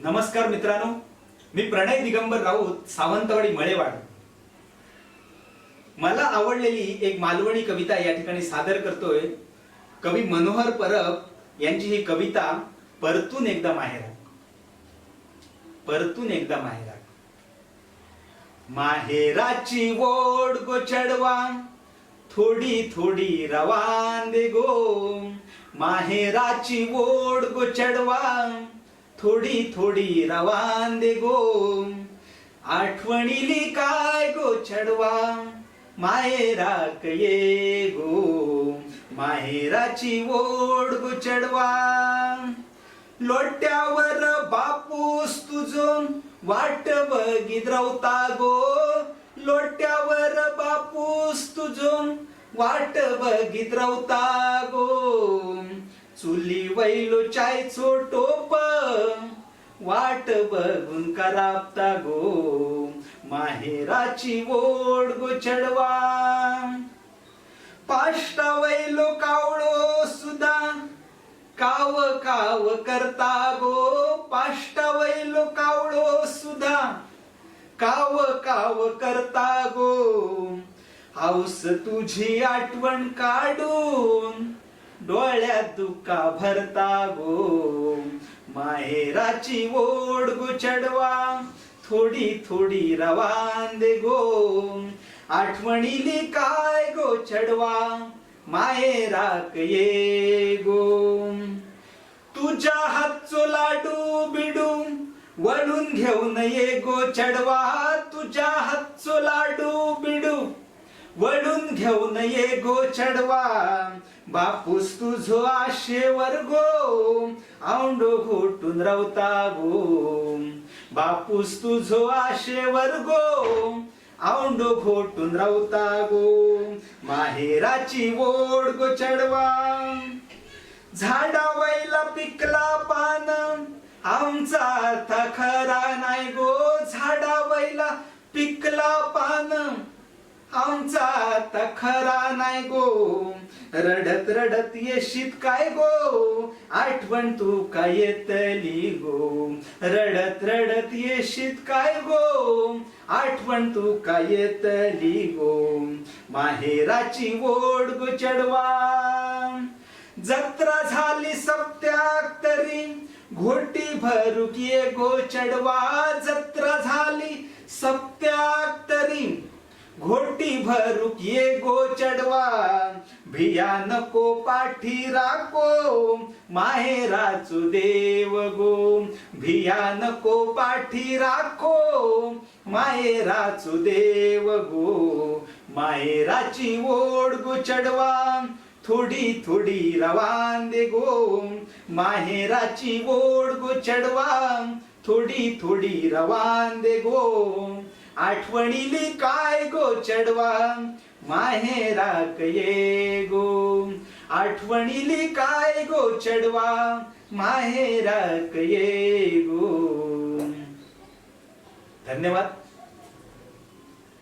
नमस्कार मित्रांनो, मी प्रणय दिगंबर राऊत, सावंतवाडी मळेवाड. मला आवडलेली एक मालवणी कविता या ठिकाणी सादर करतोय. कवी मनोहर परब यांची ही कविता परतून एकदा माहेरा. परतून एकदा माहेरा. माहेराची ओढ गो चढवा, थोडी थोडी रवान दे गो. माहेराची ओढ गो चढवा, थोडी थोडी रवान दे गो. आठवणीली काय गो चढवा, माहेराक ये गो. माहेराची ओढ गो चढवा. लोट्यावर बापूस तुझो वाट बघित रवता गो. लोट्यावर बापूस तुझो वाट बघित रवता गो. चुली वैलो चायचो टोप वाट बघून करापता गो. माहेराची ओढ गो चढवा. पाष्टा वैलो कावळो सुद्धा काव काव करता गो. पाष्टा वैलो कावळो सुद्धा काव काव करता गो. हौस तुझी आठवण काढून डोळ्यात दुका भरता गो. माहेराची ओढ गो चढवा, थोडी थोडी रवान दे गो. आठवणीली काय गो चढवा, माहेराक ये गो. तुझ्या हातचो लाडू बिडू वळून घेऊन ये गो चढवा. तुझ्या हातचो लाडू बिडू वळून घेऊन ये गो चढवा. बापूस तुझो आशेवर गो औंडो घोटून रवता गो. बापूस तुझो आशेवर गो औंडो घोटून रवता गो. माहेराची ओढ गो चढवा. झाडा वैला पिकला पान आमचा आता खरा नाही गो. झाडा वैला पिकला पान आमचा आता खरा नाही गो. रडत रडत येशीत काय गो, आठवण तू काय येतली गो. रडत रडत येशीत काय गो, आठवण तू काय येतली गो. माहेराची ओढ गो चढवा. जत्रा झाली सप्त्याक तरी घोटी भरूक ये गो चढवा. जत्रा झाली सप्त्याक तरी घोटी भरूक ये गो चढवा. भिया नको पाठी राखो, माहेराचो देव गो. भिया नको पाठी राखो, माहेराचो देव गो. माहेराची ओढ गो चढवा, थोडी थोडी रवान दे गो. माहेराची ओढ गो चढवा, थोडी थोडी रवान दे गो. आठवणीली काय गो चढवा, माहेराक ये गो. आठवणीली काय गो चढवा, माहेराक ये गो. धन्यवाद.